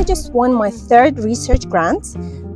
I just won my third research grant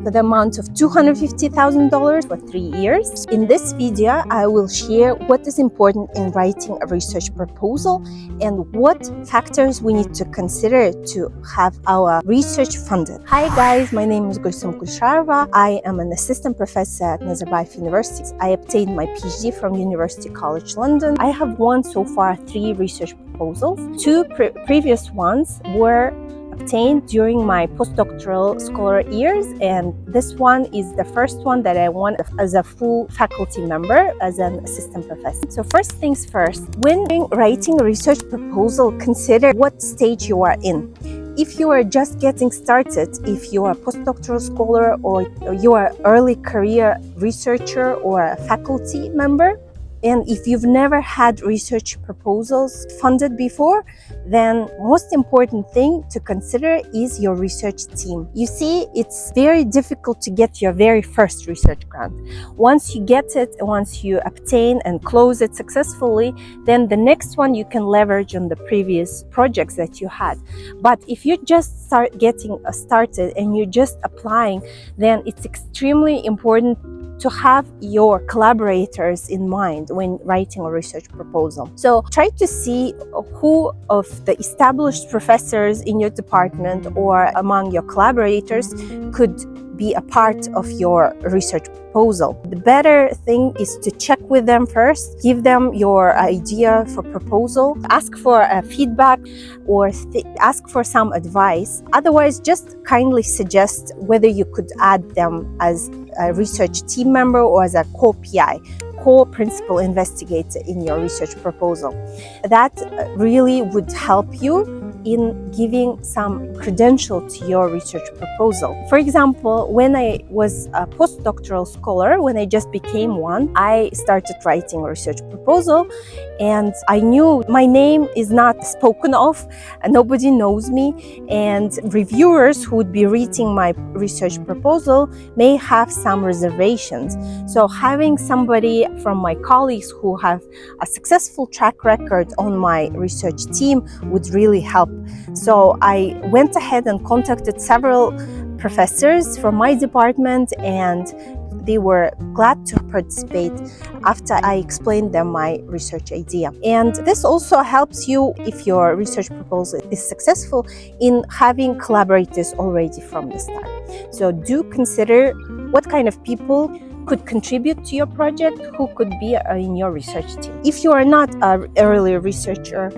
for the amount of $250,000 for 3 years. In this video, I will share what is important in writing a research proposal and what factors we need to consider to have our research funded. Hi guys, my name is Gulsum Kulsharova. I am an assistant professor at Nazarbayev University. I obtained my PhD from University College London. I have won so far 3 research proposals. 2 previous ones were obtained during my postdoctoral scholar years, and this one is the first one that I won as a full faculty member as an assistant professor. So first things first, when writing a research proposal, consider what stage you are in. If you are just getting started, if you are a postdoctoral scholar or you are an early career researcher or a faculty member, and if you've never had research proposals funded before, then most important thing to consider is your research team. You see, it's very difficult to get your very first research grant. Once you get it, once you obtain and close it successfully, then the next one you can leverage on the previous projects that you had. But if you just start getting started and you're just applying, then it's extremely important to have your collaborators in mind when writing a research proposal. So try to see who of the established professors in your department or among your collaborators could be a part of your research proposal. The better thing is to check with them first, give them your idea for proposal, ask for feedback or ask for some advice. Otherwise, just kindly suggest whether you could add them as a research team member or as a co-PI, co-principal investigator in your research proposal. That really would help you in giving some credential to your research proposal. For example, when I was a postdoctoral scholar, when I just became one, I started writing a research proposal, and I knew my name is not spoken of, and nobody knows me, and reviewers who would be reading my research proposal may have some reservations. So having somebody from my colleagues who have a successful track record on my research team would really help. So I went ahead and contacted several professors from my department, and they were glad to participate after I explained them my research idea. And this also helps you, if your research proposal is successful, in having collaborators already from the start. So do consider what kind of people could contribute to your project, who could be in your research team. If you are not an early researcher,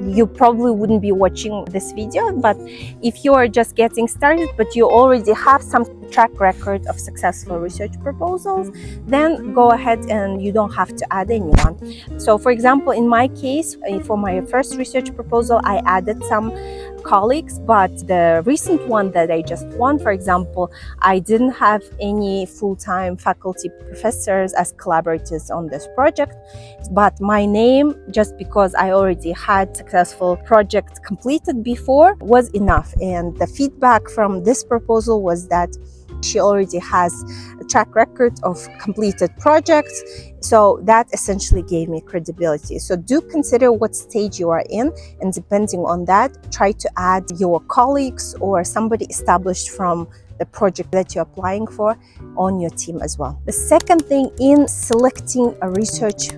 you probably wouldn't be watching this video, but if you are just getting started but you already have some track record of successful research proposals, then go ahead and you don't have to add anyone. So for example, in my case, for my first research proposal, I added some colleagues, but the recent one that I just won, for example, I didn't have any full-time faculty professors as collaborators on this project, but my name, just because I already had successful project completed before, was enough. And the feedback from this proposal was that she already has a track record of completed projects, so that essentially gave me credibility. So do consider what stage you are in, and depending on that, try to add your colleagues or somebody established from the project that you're applying for on your team as well. The second thing in selecting a research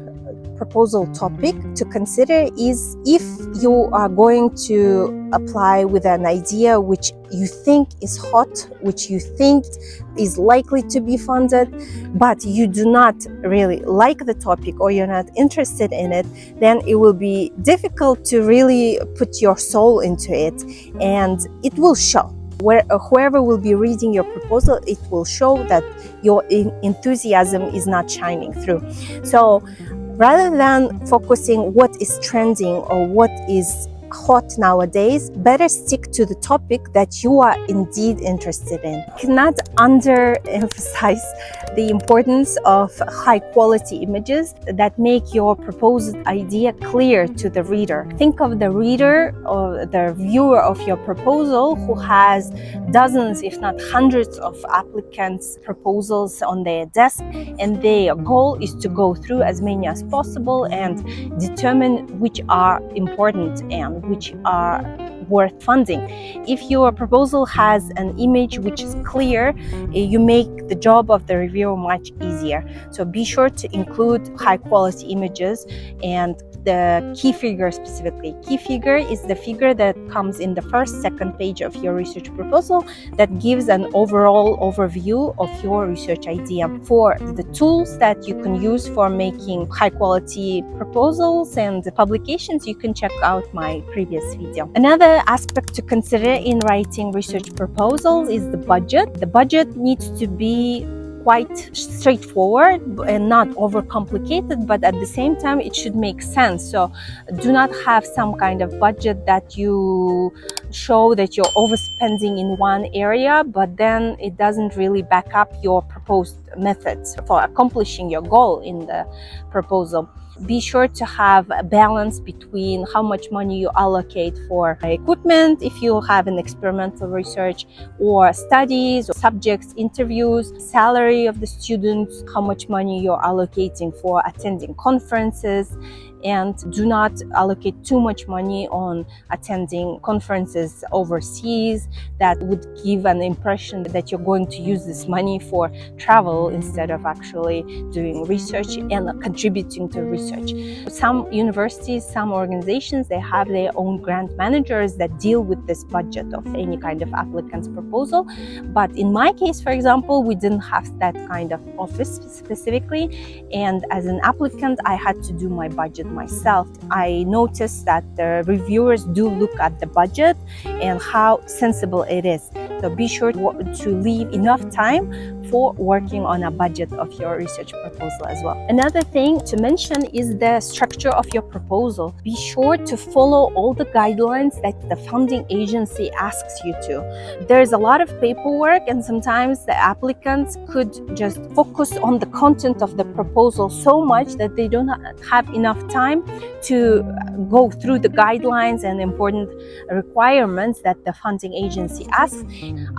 proposal topic to consider is if you are going to apply with an idea which you think is hot, which you think is likely to be funded, but you do not really like the topic or you're not interested in it, then it will be difficult to really put your soul into it, and it will show. Whoever will be reading your proposal, it will show that your enthusiasm is not shining through. So rather than focusing what is trending or what is hot nowadays, better stick to the topic that you are indeed interested in. I cannot underemphasize the importance of high quality images that make your proposed idea clear to the reader. Think of the reader or the viewer of your proposal who has dozens, if not hundreds of applicants' proposals on their desk, and their goal is to go through as many as possible and determine which are important and which are worth funding. If your proposal has an image which is clear, you make the job of the reviewer much easier. So be sure to include high quality images and the key figure specifically. Key figure is the figure that comes in the first, second page of your research proposal that gives an overall overview of your research idea. For the tools that you can use for making high quality proposals and publications, you can check out my previous video. Another aspect to consider in writing research proposals is the budget. The budget needs to be quite straightforward and not overcomplicated, but at the same time it should make sense. So do not have some kind of budget that you show that you're overspending in one area, but then it doesn't really back up your proposed methods for accomplishing your goal in the proposal. Be sure to have a balance between how much money you allocate for equipment if you have an experimental research, or studies, or subjects, interviews, salary of the students, how much money you're allocating for attending conferences, and do not allocate too much money on attending conferences overseas. That would give an impression that you're going to use this money for travel instead of actually doing research and contributing to research. Some universities, some organizations, they have their own grant managers that deal with this budget of any kind of applicant's proposal. But in my case, for example, we didn't have that kind of office specifically, and as an applicant I had to do my budget myself. I noticed that the reviewers do look at the budget and how sensible it is. So be sure to leave enough time for working on a budget of your research proposal as well. Another thing to mention is the structure of your proposal. Be sure to follow all the guidelines that the funding agency asks you to. There's a lot of paperwork, and sometimes the applicants could just focus on the content of the proposal so much that they don't have enough time to go through the guidelines and important requirements that the funding agency asks.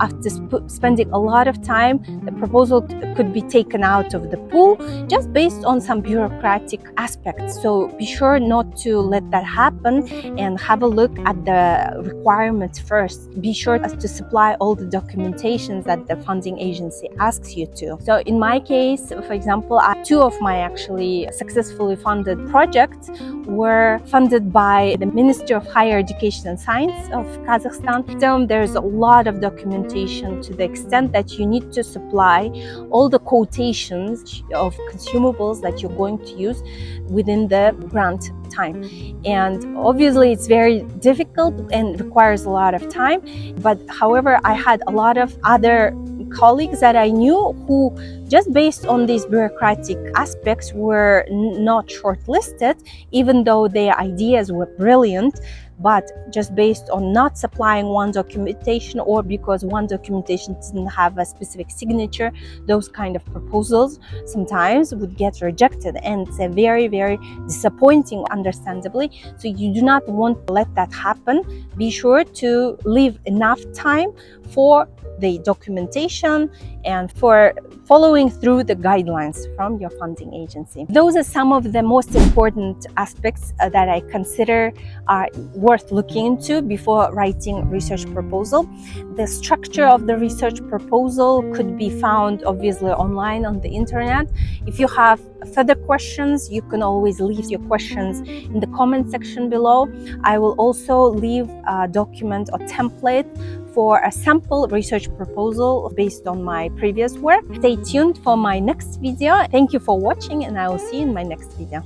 After spending a lot of time, the proposal could be taken out of the pool just based on some bureaucratic aspects. So be sure not to let that happen and have a look at the requirements first. Be sure to supply all the documentations that the funding agency asks you to. So in my case, for example, two of my actually successfully funded projects were funded by the Ministry of Higher Education and Science of Kazakhstan. So there's a lot of documentation to the extent that you need to supply all the quotations of consumables that you're going to use within the grant time. And obviously it's very difficult and requires a lot of time, but however, I had a lot of other colleagues that I knew who, just based on these bureaucratic aspects, were not shortlisted, even though their ideas were brilliant. But just based on not supplying one documentation, or because one documentation didn't have a specific signature, those kind of proposals sometimes would get rejected, and it's a very, very disappointing, understandably. So you do not want to let that happen. Be sure to leave enough time for the documentation and for following through the guidelines from your funding agency. Those are some of the most important aspects that I consider are worth looking into before writing a research proposal. The structure of the research proposal could be found obviously online on the internet. If you have further questions, you can always leave your questions in the comment section below. I will also leave a document or template for a sample research proposal based on my previous work. Stay tuned for my next video. Thank you for watching, and I will see you in my next video.